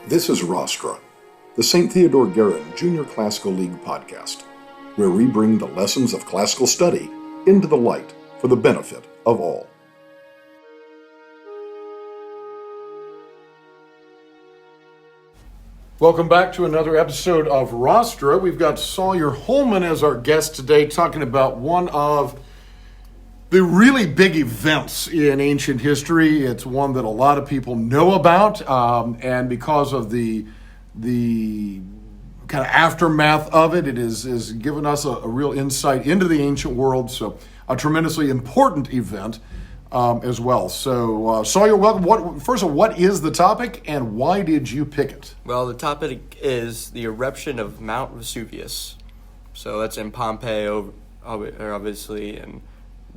This is Rostra, the St. Theodore Guerin Junior Classical League podcast, where we bring the lessons of classical study into the light for the benefit of all. Welcome back to another episode of Rostra. We've got Sawyer Holman as our guest today, talking about one of the really big events in ancient history. It's one that a lot of people know about, and because of the kind of aftermath of it, it is given us a real insight into the ancient world. So a tremendously important event as well. So Sawyer, welcome. First of all, what is the topic and why did you pick it? Well, the topic is the eruption of Mount Vesuvius. So that's in Pompeii, obviously, and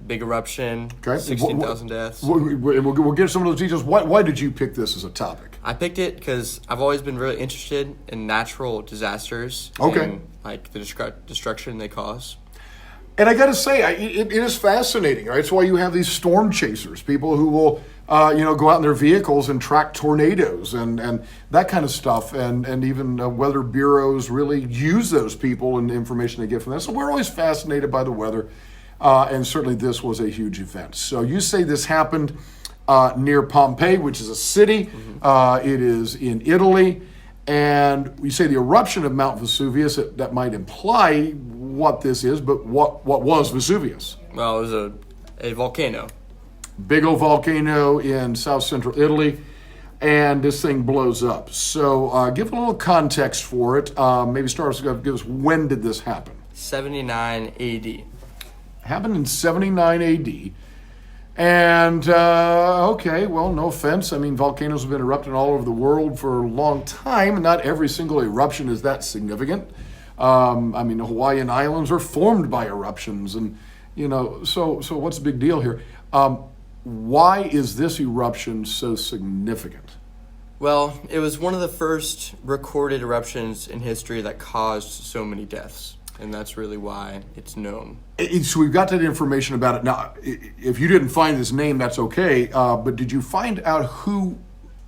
big eruption, okay. 16,000 deaths. We'll get some of those details. Why did you pick this as a topic? I picked it because I've always been really interested in natural disasters. Okay. And like the destruction they cause. And I got to say, it is fascinating, right? It's why you have these storm chasers, people who will, go out in their vehicles and track tornadoes and that kind of stuff. And even weather bureaus really use those people and the information they get from that. So we're always fascinated by the weather. And certainly this was a huge event. So you say this happened near Pompeii, which is a city. Mm-hmm. It is in Italy. And we say the eruption of Mount Vesuvius, that might imply what this is, but what was Vesuvius? Well, it was a volcano. Big old volcano in south central Italy, and this thing blows up. So give a little context for it. Maybe start us, give us, when did this happen? 79 AD. Happened in 79 AD. And, okay, well, no offense. I mean, volcanoes have been erupting all over the world for a long time. Not every single eruption is that significant. The Hawaiian Islands are formed by eruptions. And, so what's the big deal here? Why is this eruption so significant? Well, it was one of the first recorded eruptions in history that caused so many deaths. And that's really why it's known. So we've got that information about it. Now, if you didn't find this name, that's okay. But did you find out who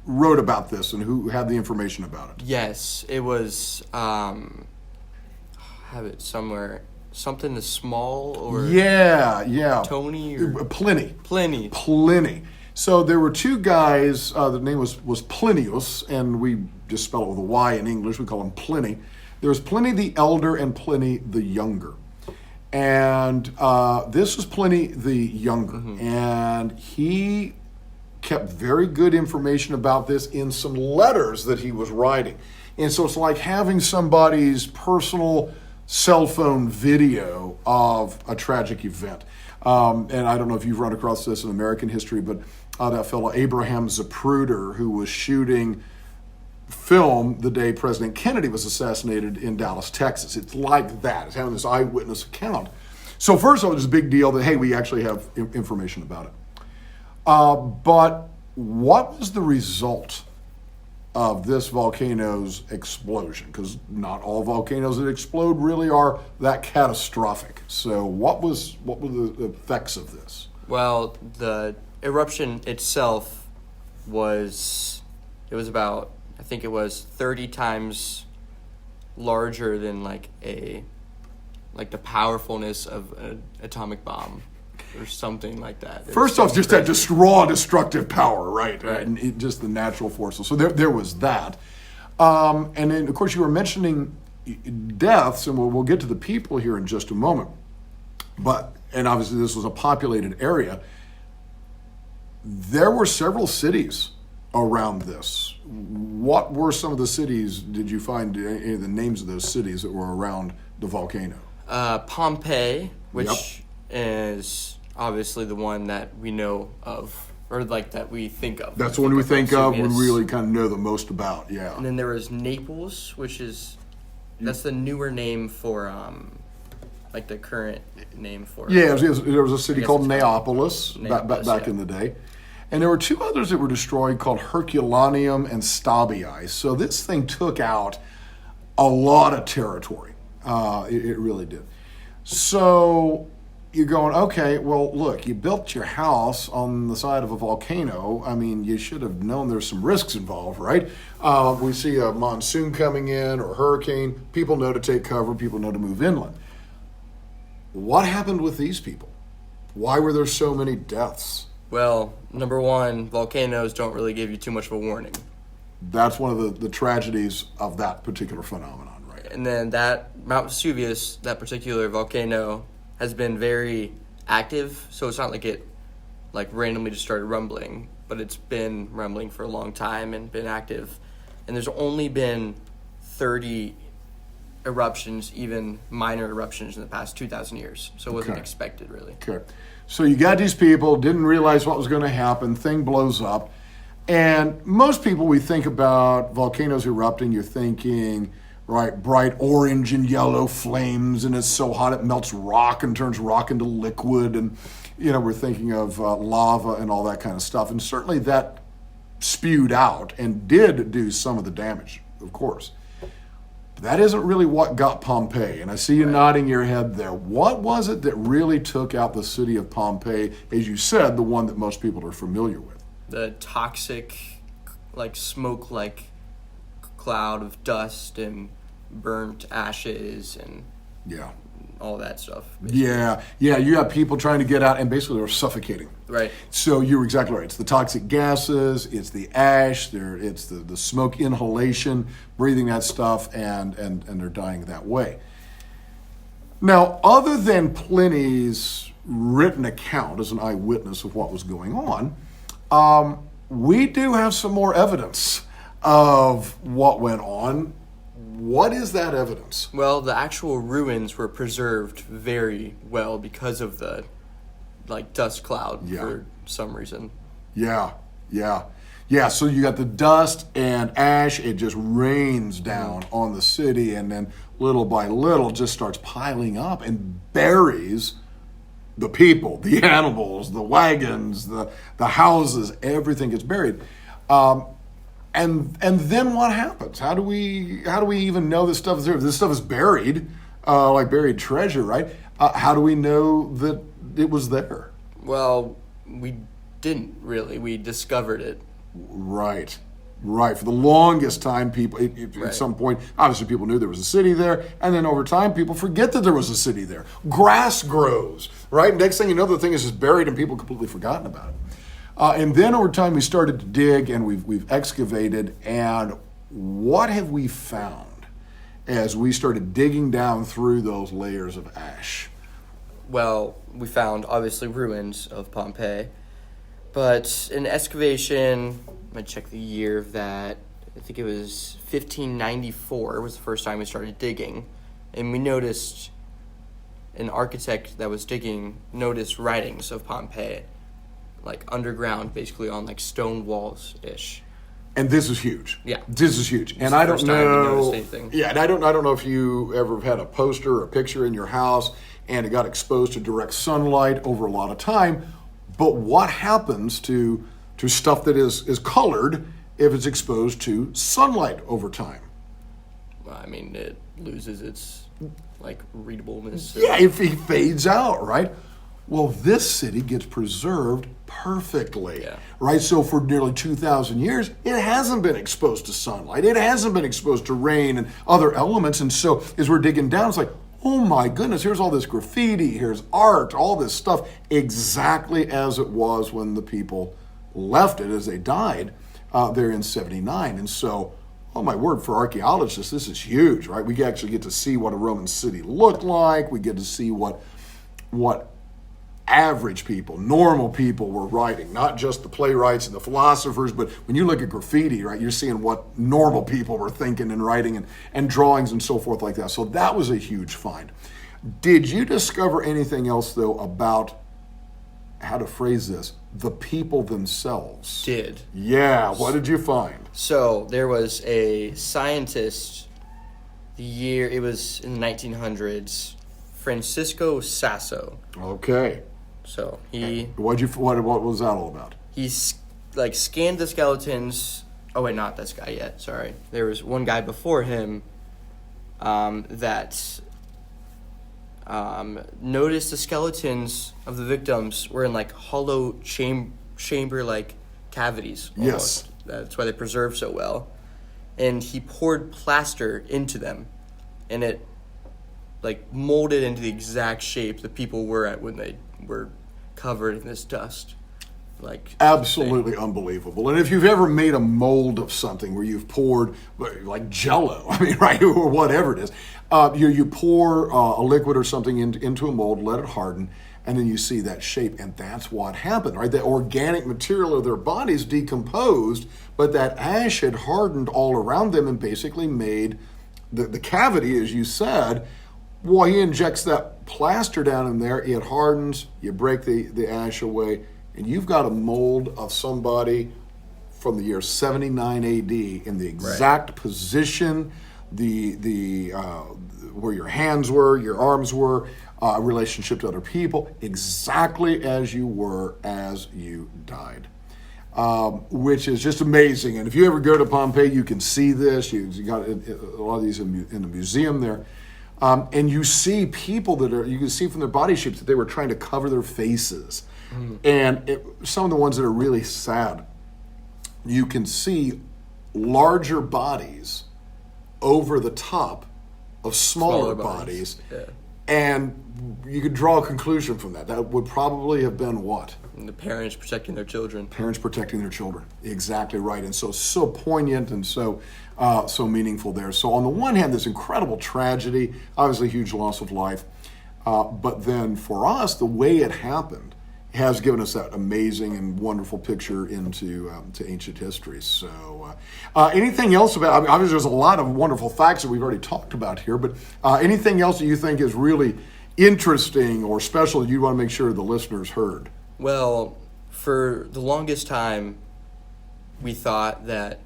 wrote about this and who had the information about it? Yes, it was, I have it somewhere, something as small or... Yeah. Tony or... Pliny. So there were two guys, the name was Plinius, and we just spell it with a Y in English. We call him Pliny. There's Pliny the Elder and Pliny the Younger. And this was Pliny the Younger. Mm-hmm. And he kept very good information about this in some letters that he was writing. And so it's like having somebody's personal cell phone video of a tragic event. And I don't know if you've run across this in American history, but that fellow Abraham Zapruder, who was shooting film the day President Kennedy was assassinated in Dallas, Texas. It's like that. It's having this eyewitness account. So first of all, it's a big deal that, hey, we actually have information about it. But what was the result of this volcano's explosion? Because not all volcanoes that explode really are that catastrophic. So what were the effects of this? Well, the eruption itself was about, I think it was 30 times larger than the powerfulness of an atomic bomb or something like that. First off, just that raw destructive power, right? And just the natural forces. So there was that. And then, of course, you were mentioning deaths, and we'll get to the people here in just a moment. And obviously this was a populated area. There were several cities around this. What were some of the cities? Did you find any of the names of those cities that were around the volcano? Pompeii, which is obviously the one that we know of, or that we think of. That's the one we think of, we really kind of know the most about, yeah. And then there was Naples, which is, that's the newer name for, the current name for... Yeah, there was a city called Neapolis back in the day. And there were two others that were destroyed called Herculaneum and Stabiae. So this thing took out a lot of territory. It really did. So you're going, okay, well, look, you built your house on the side of a volcano. I mean, you should have known there's some risks involved, right? We see a monsoon coming in or a hurricane. People know to take cover. People know to move inland. What happened with these people? Why were there so many deaths? Well, number one, volcanoes don't really give you too much of a warning. That's one of the tragedies of that particular phenomenon, right? And then that Mount Vesuvius, that particular volcano, has been very active. So it's not like it randomly just started rumbling, but it's been rumbling for a long time and been active. And there's only been 30 eruptions, even minor eruptions, in the past 2,000 years. So it wasn't expected, really. Okay. So you got these people, didn't realize what was going to happen, thing blows up. And most people, we think about volcanoes erupting, you're thinking, right, bright orange and yellow flames, and it's so hot it melts rock and turns rock into liquid. And, we're thinking of lava and all that kind of stuff. And certainly that spewed out and did do some of the damage, of course. That isn't really what got Pompeii, and I see you nodding your head there. What was it that really took out the city of Pompeii, as you said, the one that most people are familiar with? The toxic, smoke, cloud of dust and burnt ashes and all that stuff. Basically. Yeah, you have people trying to get out, and basically they're suffocating. Right. So you're exactly right. It's the toxic gases, it's the ash, it's the smoke inhalation, breathing that stuff, and they're dying that way. Now, other than Pliny's written account as an eyewitness of what was going on, we do have some more evidence of what went on. What is that evidence? Well, the actual ruins were preserved very well because of the dust cloud for some reason. Yeah. So you got the dust and ash, it just rains down on the city, and then little by little just starts piling up and buries the people, the animals, the wagons, the houses, everything gets buried. And then what happens? How do we even know this stuff is there? If this stuff is buried, like buried treasure, right? How do we know that it was there? Well, we didn't really. We discovered it. Right. For the longest time, people, at some point, obviously people knew there was a city there, and then over time, people forget that there was a city there. Grass grows, right? Next thing you know, the thing is just buried and people completely forgotten about it. And then over time, we started to dig and we've excavated. And what have we found as we started digging down through those layers of ash? Well, we found obviously ruins of Pompeii, but an excavation, I'm going to check the year of that. I think it was 1594 was the first time we started digging. And we noticed an architect that was digging noticed writings of Pompeii. Underground, basically on stone walls-ish. And this is huge. Yeah. This is huge. And I don't know. Yeah, and I don't know if you ever had a poster or a picture in your house and it got exposed to direct sunlight over a lot of time. But what happens to stuff that is colored if it's exposed to sunlight over time? Well, I mean, it loses its readableness. Yeah, it fades out, right? Well, this city gets preserved perfectly, right? So for nearly 2,000 years, it hasn't been exposed to sunlight. It hasn't been exposed to rain and other elements. And so as we're digging down, it's like, oh my goodness, here's all this graffiti, here's art, all this stuff, exactly as it was when the people left it, as they died there in 79. And so, oh my word, for archaeologists, this is huge, right? We actually get to see what a Roman city looked like. We get to see what average people, normal people were writing, not just the playwrights and the philosophers, but when you look at graffiti, right, you're seeing what normal people were thinking and writing and drawings and so forth like that. So that was a huge find. Did you discover anything else, though, about, how to phrase this, the people themselves? Did. Yeah, what did you find? So there was a scientist, it was in the 1900s, Francisco Sasso. Okay. So he... What was that all about? He scanned the skeletons. Oh wait, not this guy yet. Sorry, there was one guy before him that noticed the skeletons of the victims were in like hollow chamber-like cavities. Almost. Yes. That's why they preserve so well. And he poured plaster into them, and it like molded into the exact shape the people were at when they were covered in this dust. Like absolutely unbelievable. And if you've ever made a mold of something where you've poured like Jello, I mean, right, or whatever it is, you pour a liquid or something into a mold, let it harden, and then you see that shape, and that's what happened, right? The organic material of their bodies decomposed, but that ash had hardened all around them and basically made the cavity, as you said. Well, he injects that plaster down in there, it hardens, you break the ash away, and you've got a mold of somebody from the year 79 AD in the exact position, where your hands were, your arms were, relationship to other people, exactly as you were as you died. Which is just amazing. And if you ever go to Pompeii, you can see this. You got a lot of these in the museum there. And you see people you can see from their body shapes that they were trying to cover their faces. And some of the ones that are really sad, you can see larger bodies over the top of smaller bodies. Yeah. And you could draw a conclusion from that. That would probably have been what? And the parents protecting their children. Parents protecting their children. Exactly right. And so poignant and so meaningful there. So on the one hand, this incredible tragedy, obviously a huge loss of life. But then for us, the way it happened has given us that amazing and wonderful picture into to ancient history. So anything else about, I mean, obviously there's a lot of wonderful facts that we've already talked about here, but anything else that you think is really interesting or special that you want to make sure the listeners heard? Well, for the longest time, we thought that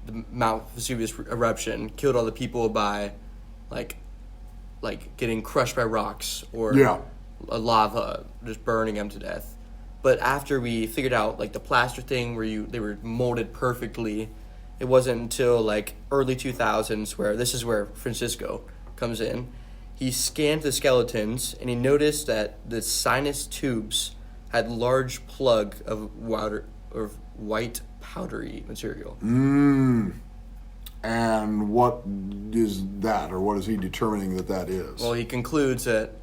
the Mount Vesuvius eruption killed all the people by like getting crushed by rocks or a lava just burning them to death. But after we figured out like the plaster thing where they were molded perfectly, it wasn't until like early 2000s where this is where Francisco comes in. He scanned the skeletons and he noticed that the sinus tubes had large plug of white powdery material. And what is that, or what is he determining that is? Well, he concludes that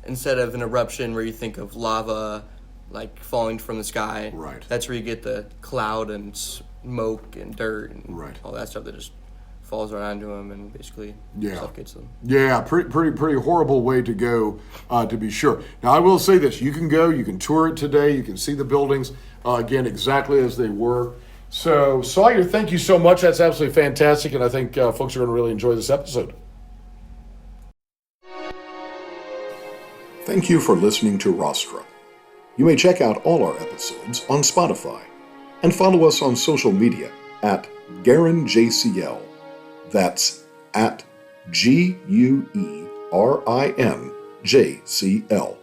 instead of an eruption where you think of lava like falling from the sky, right, that's where you get the cloud and smoke and dirt and all that stuff that just falls right onto them and basically suffocates them. Yeah, pretty horrible way to go, to be sure. Now, I will say this. You can go, you can tour it today, you can see the buildings, again, exactly as they were. So, Sawyer, thank you so much. That's absolutely fantastic, and I think folks are going to really enjoy this episode. Thank you for listening to Rostra. You may check out all our episodes on Spotify and follow us on social media at GuerinJCL. That's at GuerinJCL.